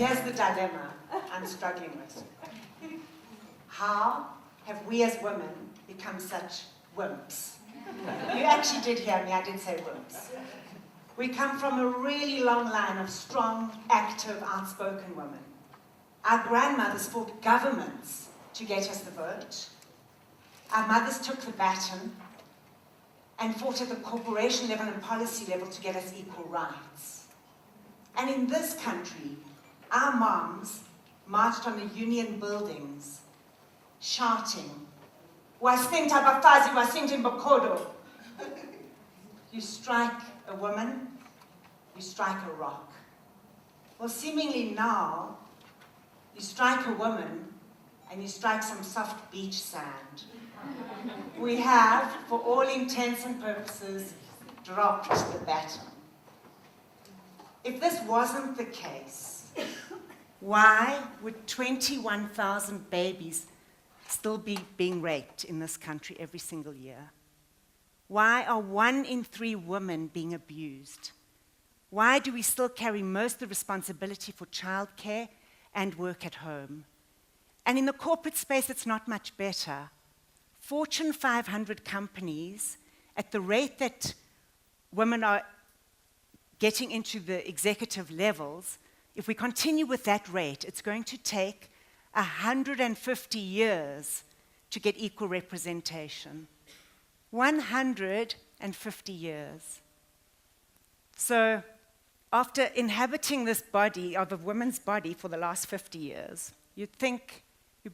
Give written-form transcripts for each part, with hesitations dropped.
here's the dilemma I'm struggling with. How have we as women become such wimps? You actually did hear me, I did say wimps. We come from a really long line of strong, active, outspoken women. Our grandmothers fought governments to get us the vote. Our mothers took the baton and fought at the corporation level and policy level to get us equal rights. And in this country, our moms marched on the union buildings, shouting, "Wasinta abafazi, wasinta imbokodo." You strike a woman, you strike a rock. Well, seemingly now, you strike a woman and you strike some soft beach sand. We have, for all intents and purposes, dropped the baton. If this wasn't the case, why would 21,000 babies still be being raped in this country every single year? Why are 1 in 3 women being abused? Why do we still carry most of the responsibility for childcare and work at home? And in the corporate space, it's not much better. Fortune 500 companies, at the rate that women are getting into the executive levels, if we continue with that rate, it's going to take 150 years to get equal representation. 150 years. So, after inhabiting this body, of a woman's body, for the last 50 years, you'd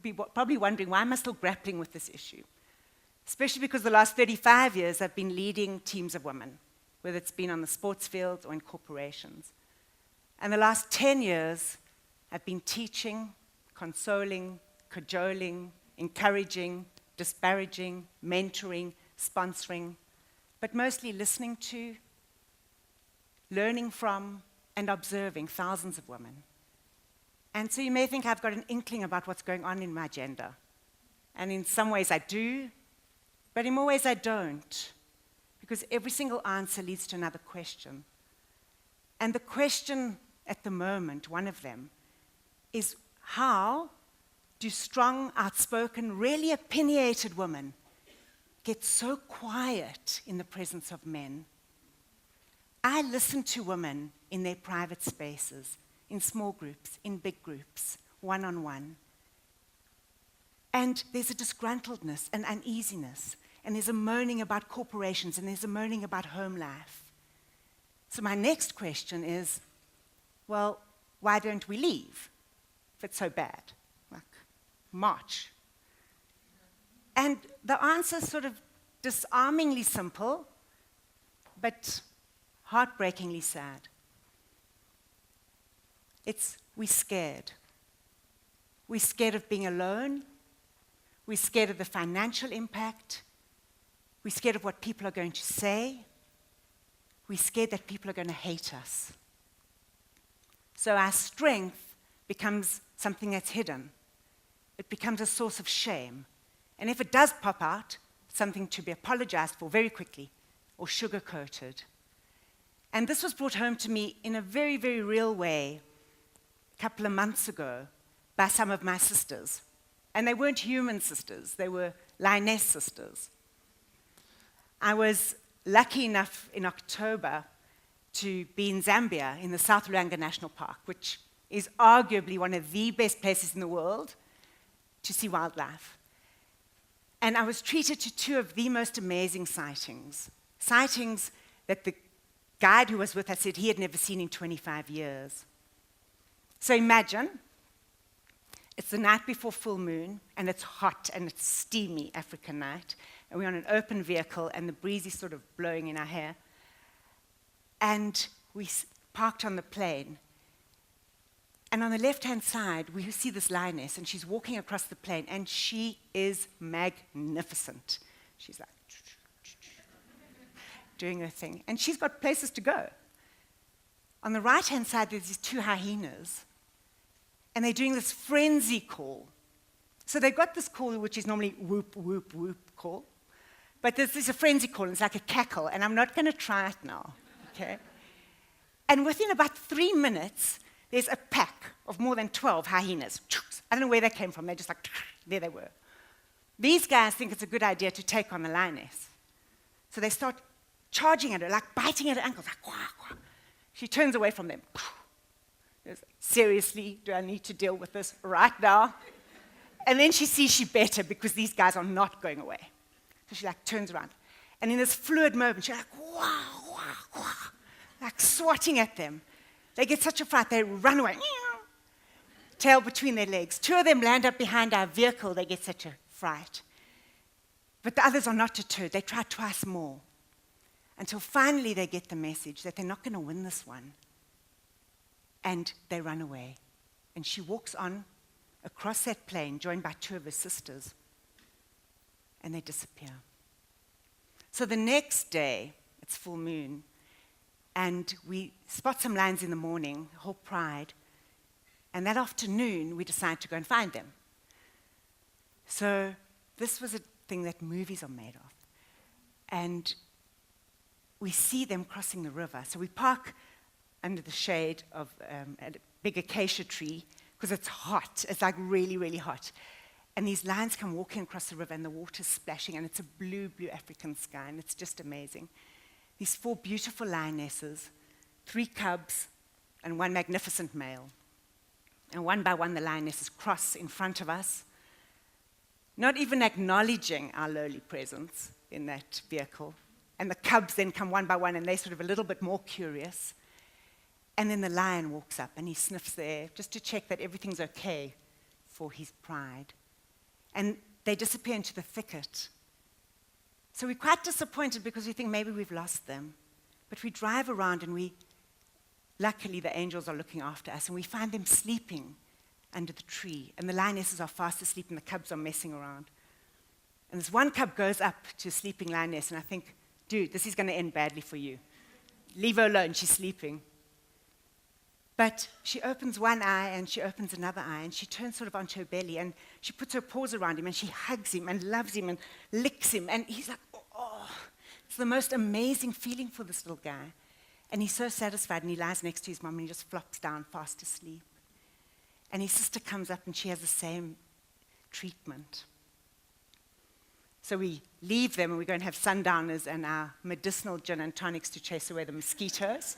be probably wondering, why am I still grappling with this issue? Especially because the last 35 years I've been leading teams of women, whether it's been on the sports field or in corporations. And the last 10 years I've been teaching, consoling, cajoling, encouraging, disparaging, mentoring, sponsoring, but mostly listening to, learning from, and observing thousands of women. And so you may think I've got an inkling about what's going on in my agenda. And in some ways I do, but in more ways I don't, because every single answer leads to another question. And the question at the moment, one of them, is how do strong, outspoken, really opinionated women get so quiet in the presence of men? I listen to women in their private spaces, in small groups, in big groups, one-on-one. And there's a disgruntledness, an uneasiness, and there's a moaning about corporations, and there's a moaning about home life. So my next question is, well, why don't we leave if it's so bad? Like, march. And the answer is sort of disarmingly simple, but heartbreakingly sad. It's, we're scared. We're scared of being alone. We're scared of the financial impact. We're scared of what people are going to say. We're scared that people are going to hate us. So our strength becomes something that's hidden. It becomes a source of shame. And if it does pop out, it's something to be apologized for very quickly or sugar-coated. And this was brought home to me in a very, very real way a couple of months ago by some of my sisters. And they weren't human sisters, they were lioness sisters. I was lucky enough in October to be in Zambia, in the South Luangwa National Park, which is arguably one of the best places in the world to see wildlife. And I was treated to two of the most amazing sightings that the guide who was with us said he had never seen in 25 years. So imagine, it's the night before full moon, and it's hot and it's steamy African night, and we're on an open vehicle, and the breeze is sort of blowing in our hair. And we parked on the plain. And on the left-hand side, we see this lioness, and she's walking across the plain, and she is magnificent. She's like, doing her thing. And she's got places to go. On the right-hand side, there's these two hyenas, and they're doing this frenzy call. So they've got this call, which is normally whoop, whoop, whoop call, but there's a frenzy call, and it's like a cackle, and I'm not going to try it now, okay? And within about 3 minutes, there's a pack of more than 12 hyenas. I don't know where they came from. They're just like, there they were. These guys think it's a good idea to take on the lioness. So they start charging at her, like biting at her ankles, like, quah, quah. She turns away from them. Seriously, do I need to deal with this right now? And then she sees she's better because these guys are not going away. So she like turns around. And in this fluid moment, she's like, wah, wah, wah, like swatting at them. They get such a fright, they run away. Tail between their legs. 2 of them land up behind our vehicle, they get such a fright. But the others are not deterred. They try twice more. Until finally they get the message that they're not going to win this one. And they run away. And she walks on across that plain, joined by 2 of her sisters. And they disappear. So the next day, it's full moon, and we spot some lions in the morning, whole pride. And that afternoon, we decide to go and find them. So this was a thing that movies are made of. And we see them crossing the river. So we park under the shade of a big acacia tree because it's hot. It's like really, really hot. And these lions come walking across the river and the water's splashing and it's a blue, blue African sky and it's just amazing. These 4 beautiful lionesses, 3 cubs, and 1 magnificent male. And one by one the lionesses cross in front of us, not even acknowledging our lowly presence in that vehicle. And the cubs then come one by one and they're sort of a little bit more curious. And then the lion walks up and he sniffs the air just to check that everything's okay for his pride. And they disappear into the thicket. So we're quite disappointed because we think maybe we've lost them. But we drive around and luckily the angels are looking after us and we find them sleeping under the tree. And the lionesses are fast asleep and the cubs are messing around. And this one cub goes up to a sleeping lioness and I think, dude, this is going to end badly for you. Leave her alone, she's sleeping. But she opens one eye and she opens another eye and she turns sort of onto her belly and she puts her paws around him and she hugs him and loves him and licks him. And he's like, oh, it's the most amazing feeling for this little guy. And he's so satisfied and he lies next to his mom and he just flops down fast asleep. And his sister comes up and she has the same treatment. So we leave them and we go and have sundowners and our medicinal gin and tonics to chase away the mosquitoes.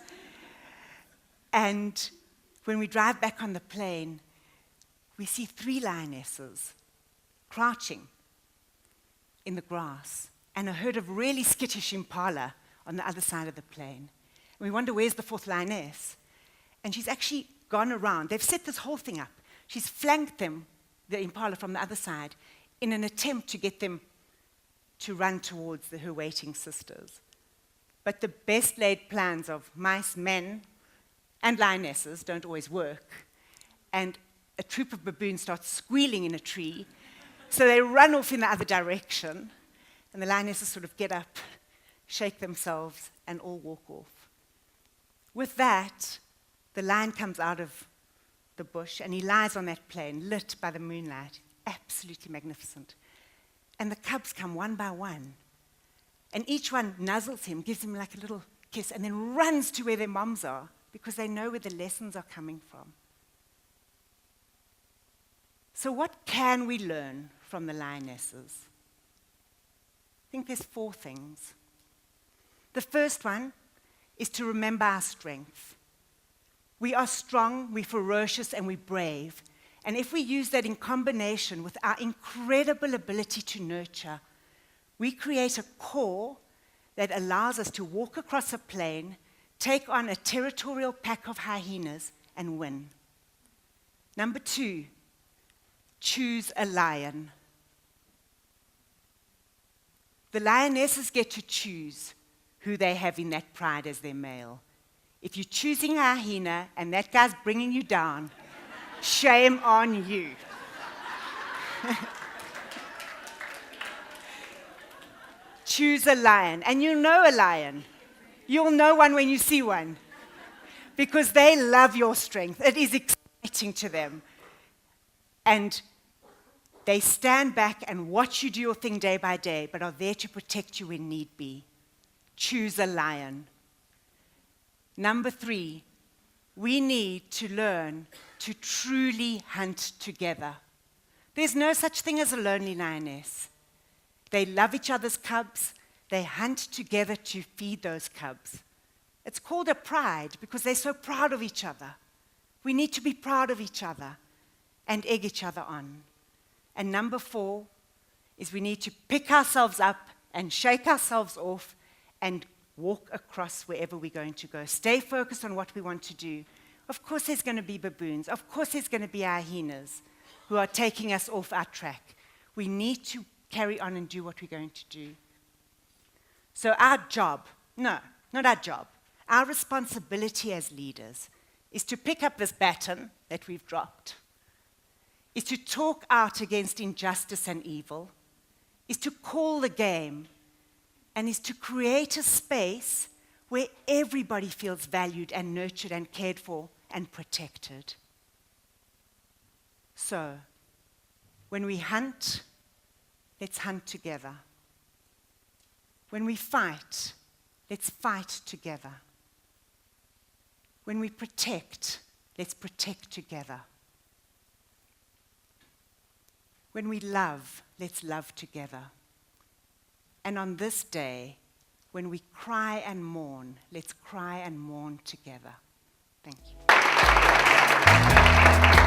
And when we drive back on the plain, we see 3 lionesses crouching in the grass and a herd of really skittish impala on the other side of the plain. And we wonder, where's the 4th lioness? And she's actually gone around. They've set this whole thing up. She's flanked them, the impala, from the other side in an attempt to get them to run towards her waiting sisters. But the best laid plans of mice, men, and lionesses don't always work. And a troop of baboons starts squealing in a tree. So they run off in the other direction. And the lionesses sort of get up, shake themselves, and all walk off. With that, the lion comes out of the bush, and he lies on that plain, lit by the moonlight. Absolutely magnificent. And the cubs come one by one. And each one nuzzles him, gives him like a little kiss, and then runs to where their moms are, because they know where the lessons are coming from. So what can we learn from the lionesses? I think there's 4 things. The first one is to remember our strength. We are strong, we're ferocious, and we're brave. And if we use that in combination with our incredible ability to nurture, we create a core that allows us to walk across a plain, take on a territorial pack of hyenas, and win. Number 2, choose a lion. The lionesses get to choose who they have in that pride as their male. If you're choosing a hyena and that guy's bringing you down, shame on you. Choose a lion, and you'll know a lion. You'll know one when you see one, because they love your strength. It is exciting to them. And they stand back and watch you do your thing day by day, but are there to protect you when need be. Choose a lion. Number 3, we need to learn to truly hunt together. There's no such thing as a lonely lioness. They love each other's cubs. They hunt together to feed those cubs. It's called a pride because they're so proud of each other. We need to be proud of each other and egg each other on. And number 4 is we need to pick ourselves up and shake ourselves off and walk across wherever we're going to go. Stay focused on what we want to do. Of course there's going to be baboons. Of course there's going to be our hyenas who are taking us off our track. We need to carry on and do what we're going to do. So our job, no, not our job, our responsibility as leaders is to pick up this baton that we've dropped, is to talk out against injustice and evil, is to call the game, and is to create a space where everybody feels valued and nurtured and cared for and protected. So, when we hunt, let's hunt together. When we fight, let's fight together. When we protect, let's protect together. When we love, let's love together. And on this day, when we cry and mourn, let's cry and mourn together. Thank you.